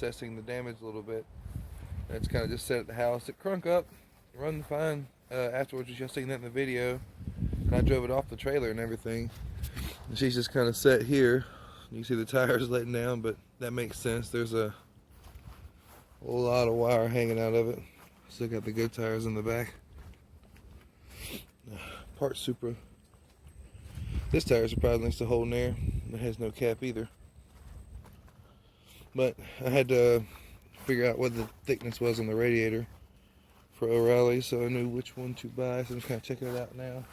assessing the damage a little bit. It's kind of just set at the house. It crunk up, run fine. Afterwards, you just seen that in the video. And I drove it off the trailer and everything. And she's just kind of set here. You can see the tires letting down, but that makes sense. There's a whole lot of wire hanging out of it. Still got the good tires in the back. Part Supra. This tire surprisingly still holding there. It has no cap either. But I had to figure out what the thickness was on the radiator for O'Reilly, so I knew which one to buy. So I'm just kind of checking it out now.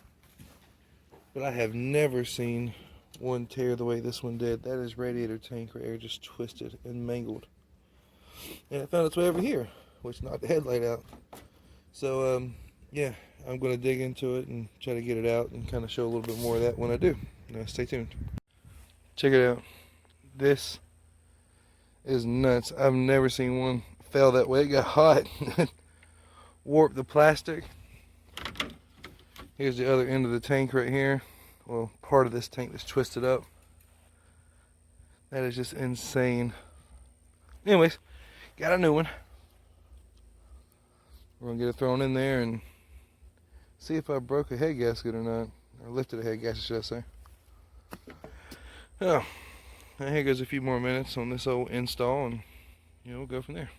But I have never seen one tear the way this one did. That is radiator tank right here, just twisted and mangled. And it found its way over here, which knocked the headlight out. So yeah, I'm going to dig into it and try to get it out and kind of show a little bit more of that when I do. Stay tuned. Check it out. This is nuts. I've never seen one fail that way. It got hot. Warped the plastic. Here's the other end of the tank right here. Well, part of this tank that's twisted up. That is just insane. Anyways, got a new one. We're gonna get it thrown in there and see if I broke a head gasket or not. Or lifted a head gasket, should I say. Oh, now here goes a few more minutes on this old install, and we'll go from there.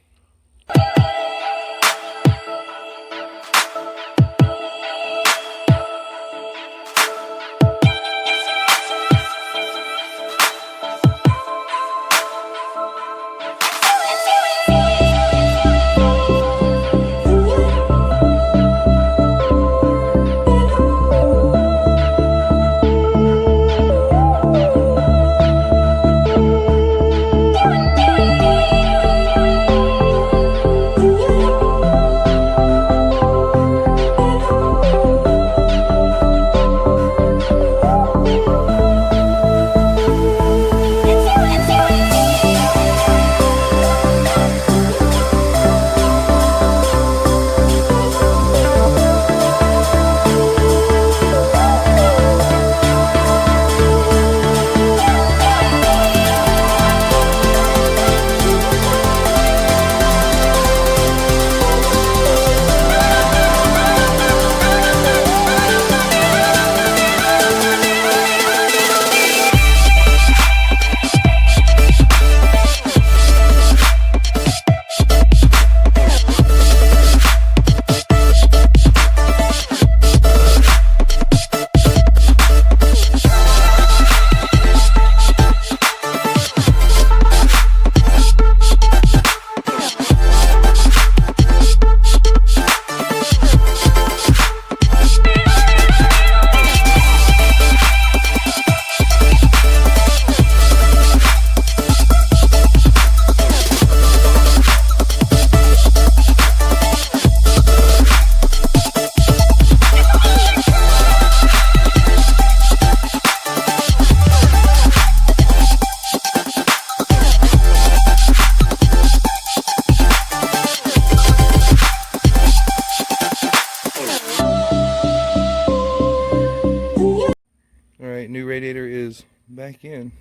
New radiator is back in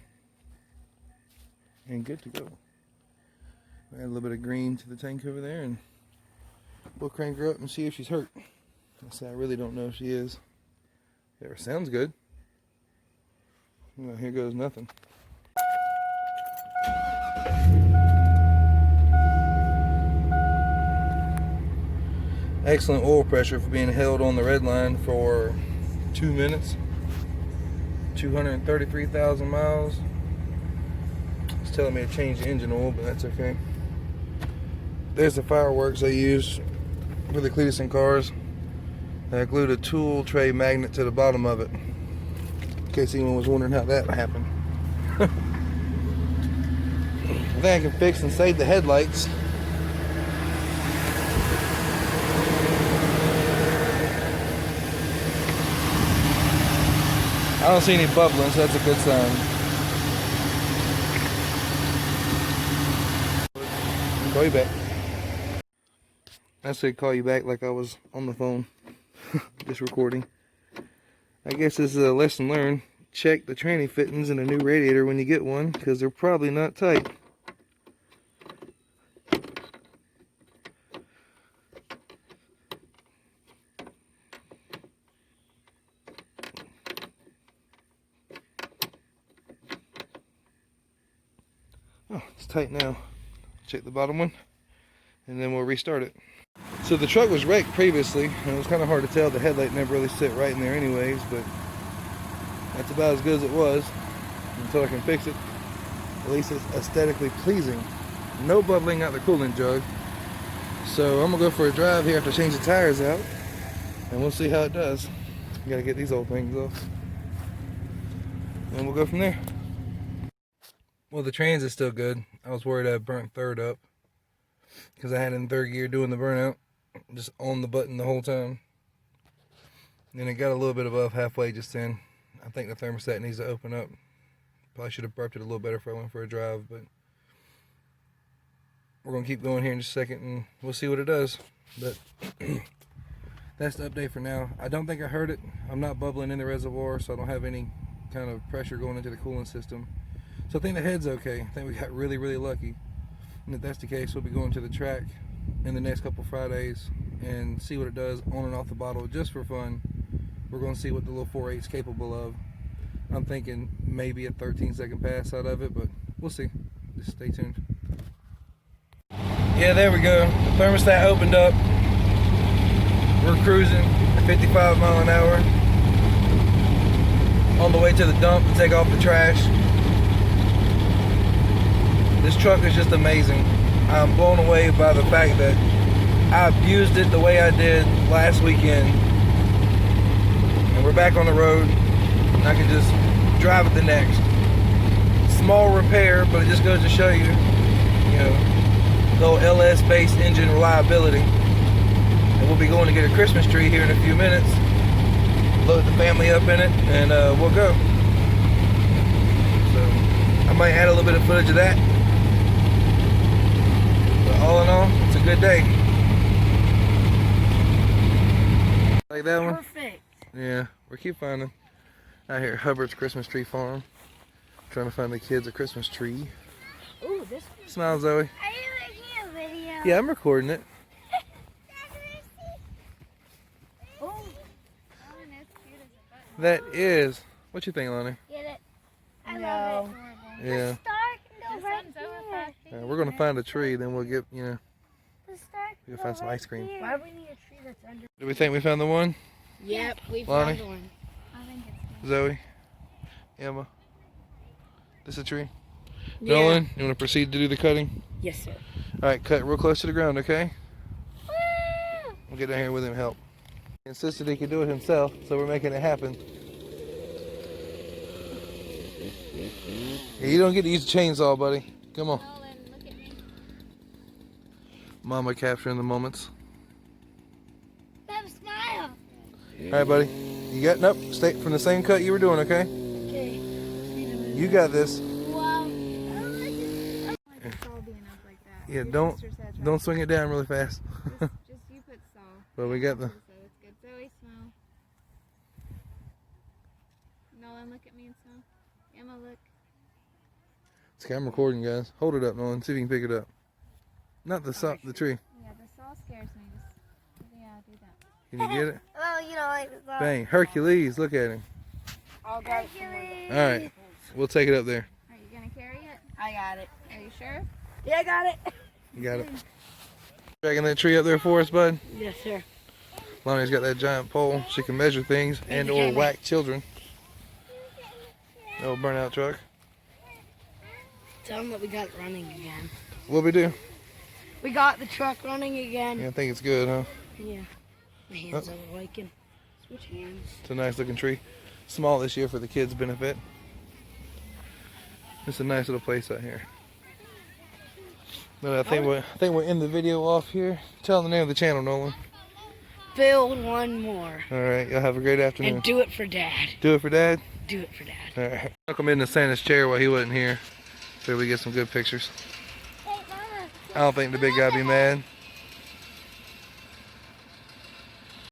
and good to go. Add a little bit of green to the tank over there, and we'll crank her up and see if she's hurt. I really don't know if she is. There, sounds good. Well, here goes nothing. Excellent oil pressure for being held on the red line for 2 minutes. 233,000 miles. It's telling me to change the engine oil, but that's okay. There's the fireworks I use for the Cletus cars. I glued a tool tray magnet to the bottom of it, in case anyone was wondering how that happened. I think I can fix and save the headlights. I don't see any bubbling, so that's a good sign. Call you back. I said call you back like I was on the phone, just recording. I guess this is a lesson learned. Check the tranny fittings in a new radiator when you get one, because they're probably not tight. Oh, it's tight now. Check the bottom one, and then we'll restart it. So the truck was wrecked previously, and it was kind of hard to tell. The headlight never really sit right in there anyways, but that's about as good as it was until I can fix it. At least it's aesthetically pleasing. No bubbling out the coolant jug. So I'm gonna go for a drive here after I change the tires out, and we'll see how it does. Gotta get these old things off, and we'll go from there. Well, the trans is still good. I was worried I burnt third up because I had it in third gear doing the burnout, just on the button the whole time. And it got a little bit above halfway just then. I think the thermostat needs to open up. Probably should have burped it a little better if I went for a drive, but we're gonna keep going here in just a second and we'll see what it does. But that's the update for now. I don't think I heard it. I'm not bubbling in the reservoir, so I don't have any kind of pressure going into the coolant system. So I think the head's okay. I think we got really, really lucky. And if that's the case, we'll be going to the track in the next couple Fridays and see what it does on and off the bottle just for fun. We're going to see what the little 4.8 is capable of. I'm thinking maybe a 13-second pass out of it, but we'll see. Just stay tuned. Yeah, there we go. The thermostat opened up. We're cruising at 55 miles an hour on the way to the dump to take off the trash. This truck is just amazing. I'm blown away by the fact that I abused it the way I did last weekend. And we're back on the road, and I can just drive it the next. Small repair, but it just goes to show you, the old LS-based engine reliability. And we'll be going to get a Christmas tree here in a few minutes. Load the family up in it, and we'll go. So I might add a little bit of footage of that. But all in all, it's a good day. Like that one? Perfect. Yeah, we keep finding out here at Hubbard's Christmas Tree Farm. Trying to find the kids a Christmas tree. Ooh, this one. Smile, Zoe. Are you making a video? Yeah, I'm recording it. Oh. That is. What you think, Lonnie? Get it? I love it. Yeah. The star can go right here. We're gonna find a tree, then we'll get, The star we'll can find go some right ice cream. here. Why do we need a tree that's under? Do we think we found the one? Yep, we Lonnie? found one. I think it's Zoe? Emma? This a tree? Yeah. Nolan, you want to proceed to do the cutting? Yes, sir. Alright, cut real close to the ground, okay? We'll get down here with him help. He insisted he could do it himself, so we're making it happen. Yeah, you don't get to use the chainsaw, buddy. Come on. Nolan, look at me. Mama capturing the moments. Have a smile. Alright, buddy. You got, nope, stay from the same cut you were doing, okay? Okay. You got this. Wow. I like the saw being up like that. Yeah, Your don't sister said that. don't swing it down really fast. Just you put saw. But we got the. So it's good. Zoe, smile. Nolan, look at me and smile. Emma, look. It's camera recording, guys. Hold it up, Nolan. See if you can pick it up. Not the saw, the tree. Yeah, the saw scares me. Just, yeah, do that. Can you get it? Well, you know, like the saw. Bang, Hercules! Look at him. I'll grab it. All right, we'll take it up there. Are you gonna carry it? I got it. Are you sure? Yeah, I got it. You got it. Dragging that tree up there for us, bud. Yes, sir. Lonnie's got that giant pole. She can measure things and/or whack children. Old burnout truck. Tell them that we got it running again. What we do? We got the truck running again. Yeah, I think it's good, huh? Yeah. My hands are liking. Switch hands. It's a nice looking tree. Small this year for the kids' benefit. It's a nice little place out here. But I think we'll end the video off here. Tell the name of the channel, Nolan. Build one more. All right, y'all have a great afternoon. And do it for Dad. Do it for Dad? Do it for Dad. All right. Took him into Santa's chair while he wasn't here, so we get some good pictures. Hey, Mama. I don't think the big guy be mad.